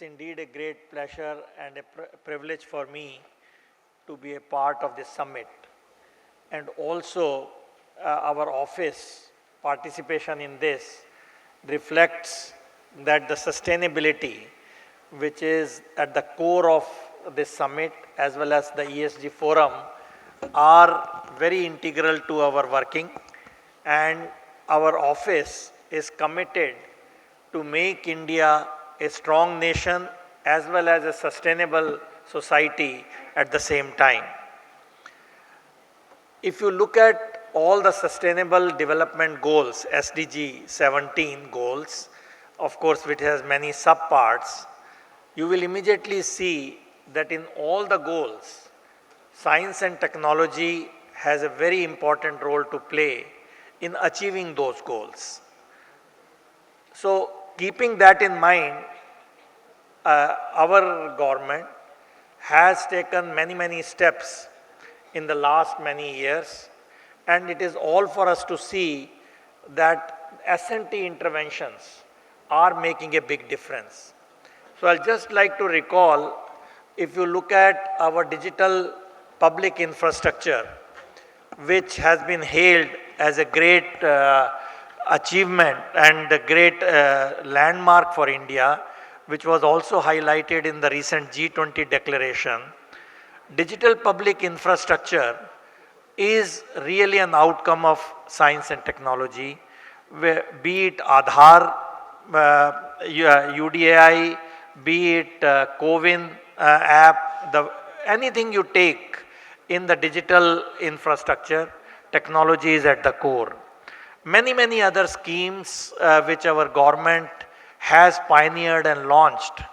It's indeed a great pleasure and a privilege for me to be a part of this summit. And also, our office participation in this reflects that the sustainability, which is at the core of this summit as well as the ESG forum, are very integral to our working, and our office is committed to make India a strong nation as well as a sustainable society at the same time. If you look at all the Sustainable Development Goals, SDG 17 goals, of course which has many subparts, you will immediately see that in all the goals, science and technology has a very important role to play in achieving those goals. So, keeping that in mind, our government has taken many steps in the last many years, and it is all for us to see that S&T interventions are making a big difference. So I'll just like to recall, if you look at our digital public infrastructure, which has been hailed as a great achievement and a great landmark for India, which was also highlighted in the recent G20 declaration. Digital public infrastructure is really an outcome of science and technology, be it Aadhaar, UDAI, be it CoWIN app, anything you take in the digital infrastructure, technology is at the core. Many other schemes which our government has pioneered and launched.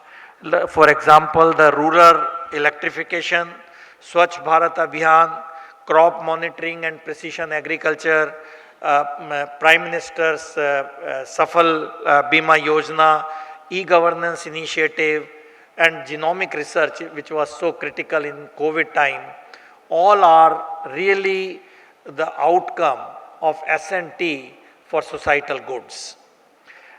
For example, the rural electrification, Swachh Bharat Abhiyan, crop monitoring and precision agriculture, Prime Minister's Safal Bima Yojana, e-governance initiative, and genomic research, which was so critical in COVID time, all are really the outcome of S&T for societal goods.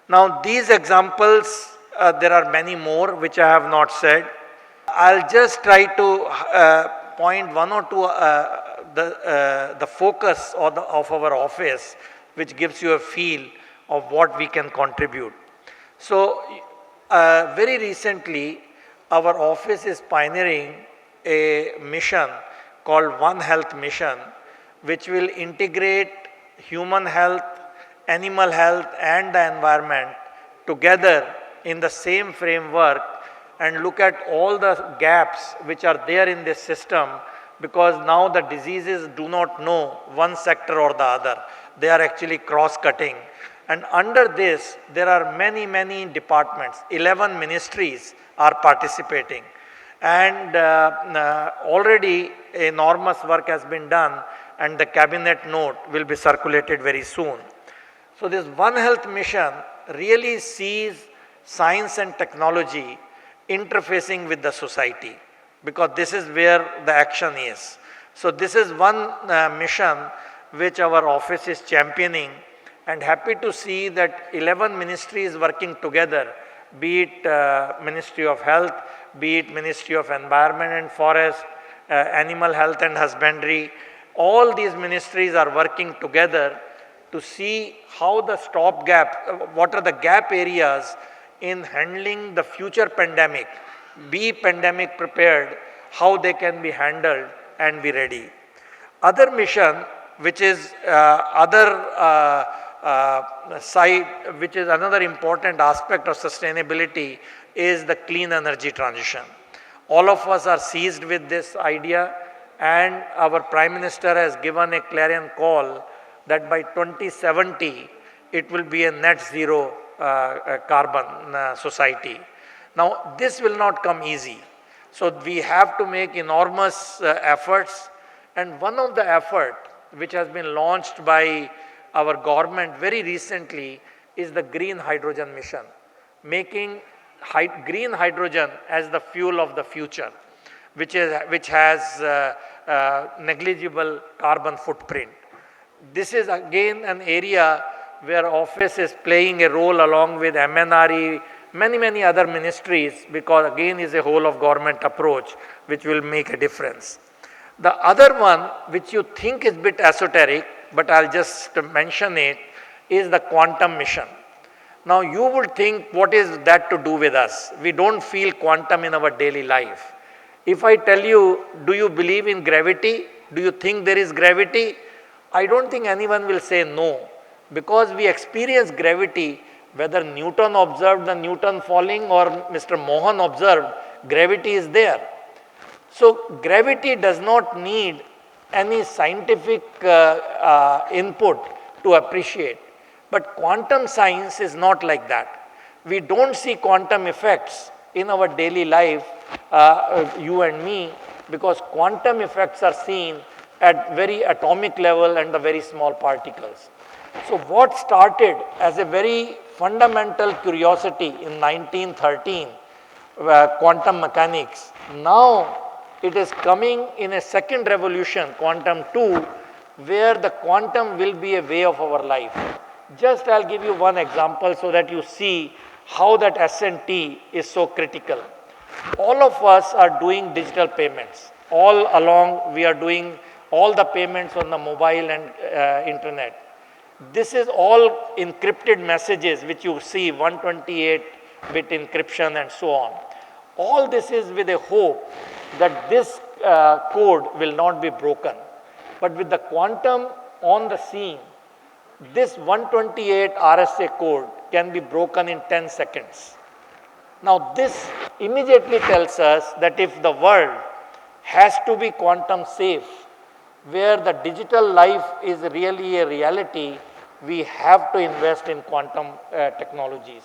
Now, these examples, there are many more which I have not said. I'll just try to point one or two the focus of our office, which gives you a feel of what we can contribute. So, very recently, our office is pioneering a mission called One Health Mission, which will integrate human health, animal health and the environment together in the same framework, and look at all the gaps which are there in this system, because now the diseases do not know one sector or the other. They are actually cross-cutting. And under this, there are many departments. 11 ministries are participating. And already enormous work has been done, and the cabinet note will be circulated very soon. So this One Health Mission really sees science and technology interfacing with the society, because this is where the action is. So this is one mission which our office is championing, and happy to see that 11 ministries working together, be it Ministry of Health, be it Ministry of Environment and Forest, Animal Health and Husbandry. All these ministries are working together to see how the stopgap, what are the gap areas in handling the future pandemic, be pandemic prepared, how they can be handled and be ready. Other mission, which is side, which is another important aspect of sustainability, is the clean energy transition. All of us are seized with this idea, and our Prime Minister has given a clarion call that by 2070, it will be a net zero carbon society. Now, this will not come easy. So, we have to make enormous efforts, and one of the effort which has been launched by our government very recently is the green hydrogen mission, making green hydrogen as the fuel of the future, which has negligible carbon footprint. This is again an area where office is playing a role along with MNRE, many other ministries, because again is a whole of government approach which will make a difference. The other one which you think is a bit esoteric, but I'll just mention it, is the quantum mission. Now you would think, what is that to do with us? We don't feel quantum in our daily life. If I tell you, do you believe in gravity? Do you think there is gravity? I don't think anyone will say no, because we experience gravity, whether Newton observed the Newton falling or Mr. Mohan observed, gravity is there. So gravity does not need any scientific input to appreciate. But quantum science is not like that. We don't see quantum effects in our daily life, you and me, because quantum effects are seen at very atomic level and the very small particles. So what started as a very fundamental curiosity in 1913, quantum mechanics, now it is coming in a second revolution, quantum 2, where the quantum will be a way of our life. Just I'll give you one example so that you see how that S&T is so critical. All of us are doing digital payments. All along we are doing all the payments on the mobile and internet. This is all encrypted messages which you see, 128-bit encryption and so on. All this is with a hope that this code will not be broken. But with the quantum on the scene, this 128 RSA code can be broken in 10 seconds. Now this immediately tells us that if the world has to be quantum safe, where the digital life is really a reality, we have to invest in quantum technologies.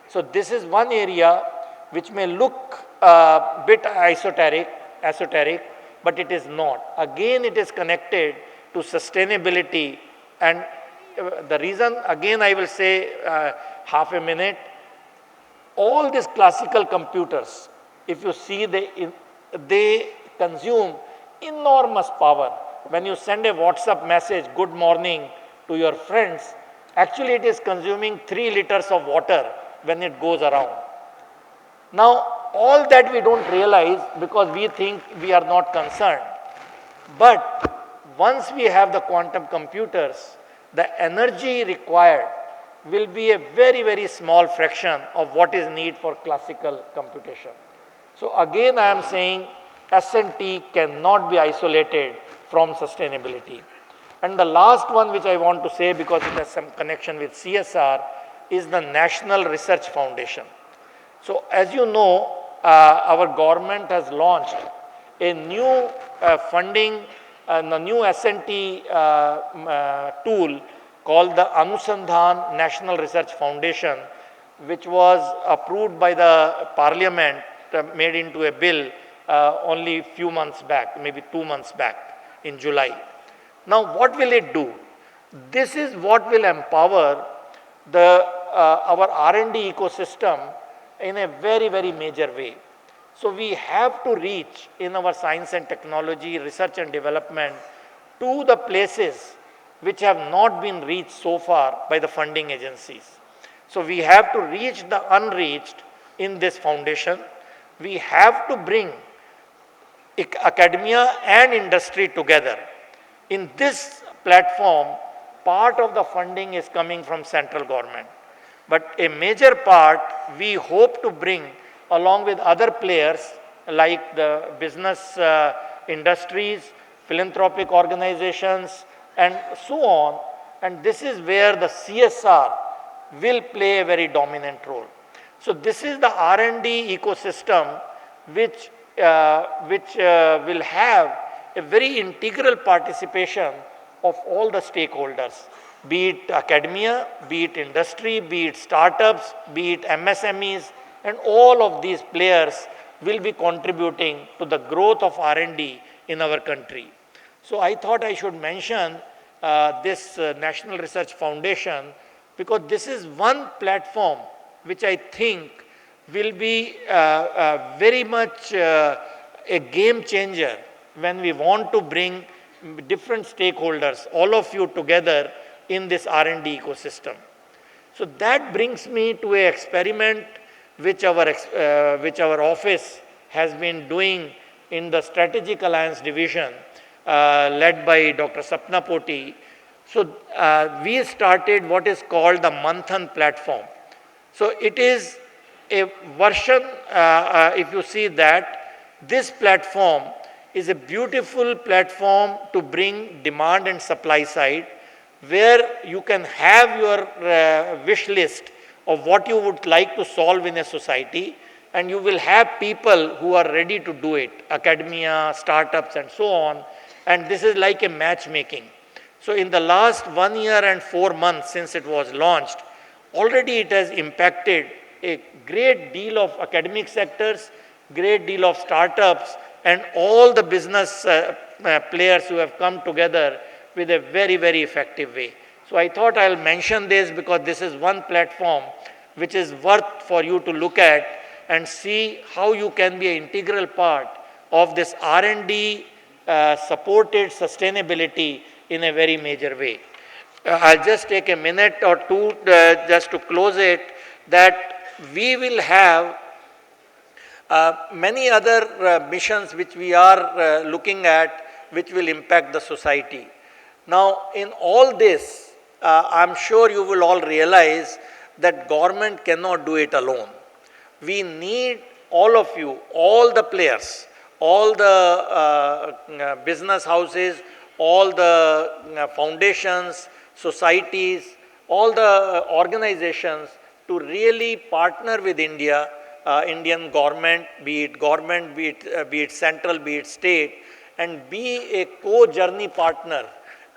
So this is one area which may look a bit esoteric, but it is not. Again, it is connected to sustainability, and the reason, again I will say half a minute, all these classical computers, if you see, they consume enormous power. When you send a WhatsApp message, good morning, to your friends, actually it is consuming 3 liters of water when it goes around. Now, all that we don't realize because we think we are not concerned. But once we have the quantum computers, the energy required will be a very small fraction of what is needed for classical computation. So again I am saying S&T cannot be isolated from sustainability. And the last one which I want to say, because it has some connection with CSR, is the National Research Foundation. So as you know, our government has launched a new funding, a new S&T tool called the Anusandhan National Research Foundation, which was approved by the Parliament, made into a bill only few months back, maybe 2 months back in July. Now what will it do? This is what will empower our R&D ecosystem in a very major way. So we have to reach in our science and technology, research and development to the places which have not been reached so far by the funding agencies. So we have to reach the unreached in this foundation. We have to bring academia and industry together. In this platform, part of the funding is coming from central government. But a major part we hope to bring along with other players like the business industries, philanthropic organizations and so on. And this is where the CSR will play a very dominant role. So this is the R&D ecosystem which will have a very integral participation of all the stakeholders, be it academia, be it industry, be it startups, be it MSMEs, and all of these players will be contributing to the growth of R&D in our country. So I thought I should mention this National Research Foundation, because this is one platform which I think will be very much a game changer when we want to bring different stakeholders, all of you together in this R&D ecosystem. So that brings me to an experiment which our office has been doing in the Strategic Alliance Division, led by Dr. Sapna Poti. So we started what is called the Manthan platform. So it is a version, if you see that, this platform is a beautiful platform to bring demand and supply side, where you can have your wish list of what you would like to solve in a society, and you will have people who are ready to do it, academia, startups and so on, and this is like a matchmaking. So in the last 1 year and 4 months since it was launched, already it has impacted a great deal of academic sectors, great deal of startups, and all the business players who have come together with a very, very effective way. So I thought I'll mention this because this is one platform which is worth for you to look at and see how you can be an integral part of this R&D supported sustainability in a very major way. I'll just take a minute or two just to close it, that we will have many other missions which we are looking at, which will impact the society. Now, in all this, I'm sure you will all realize that government cannot do it alone. We need all of you, all the players, all the business houses, all the foundations, societies, all the organizations to really partner with India, Indian government, be it central, be it state, and be a co-journey partner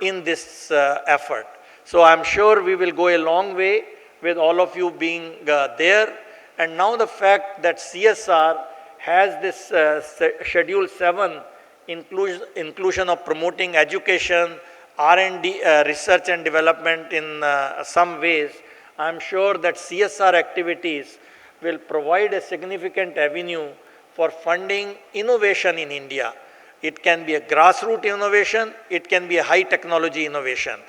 in this effort. So I'm sure we will go a long way with all of you being there. And now the fact that CSR has this Schedule 7 inclusion of promoting education, R&D, research and development in some ways, I'm sure that CSR activities will provide a significant avenue for funding innovation in India. It can be a grassroots innovation, it can be a high technology innovation,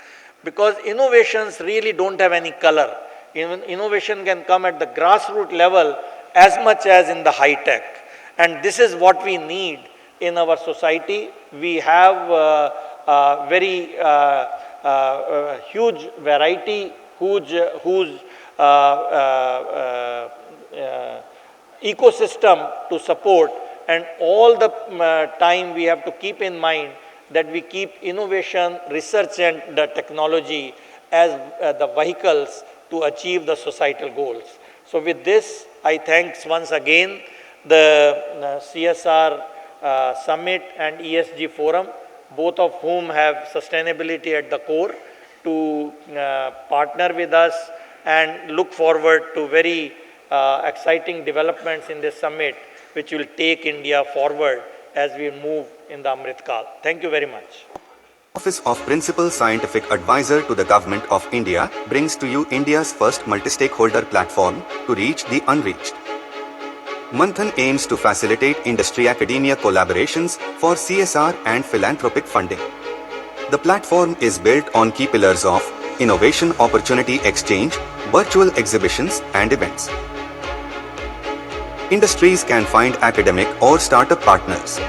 because innovations really don't have any color. Innovation can come at the grassroots level as much as in the high tech. And this is what we need in our society. We have very huge variety, whose ecosystem to support, and all the time we have to keep in mind that we keep innovation, research and the technology as the vehicles to achieve the societal goals. So with this, I thank once again the CSR Summit and ESG Forum, both of whom have sustainability at the core, to partner with us and look forward to very exciting developments in this summit, which will take India forward as we move in the Amrit Kal. Thank you very much. Office of Principal Scientific Advisor to the Government of India brings to you India's first multi-stakeholder platform to reach the unreached. Manthan aims to facilitate industry-academia collaborations for CSR and philanthropic funding. The platform is built on key pillars of innovation opportunity exchange, virtual exhibitions and events. Industries can find academic or startup partners.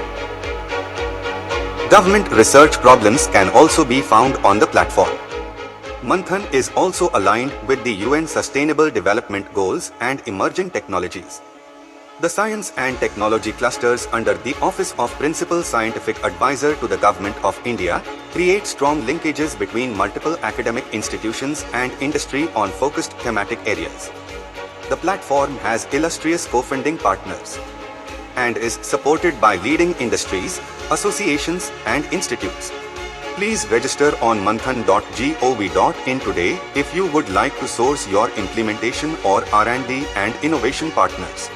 Government research problems can also be found on the platform. Manthan is also aligned with the UN Sustainable Development Goals and emerging technologies. The science and technology clusters under the Office of Principal Scientific Advisor to the Government of India create strong linkages between multiple academic institutions and industry on focused thematic areas. The platform has illustrious co-funding partners and is supported by leading industries, associations and institutes. Please register on manthan.gov.in today if you would like to source your implementation or R&D and innovation partners.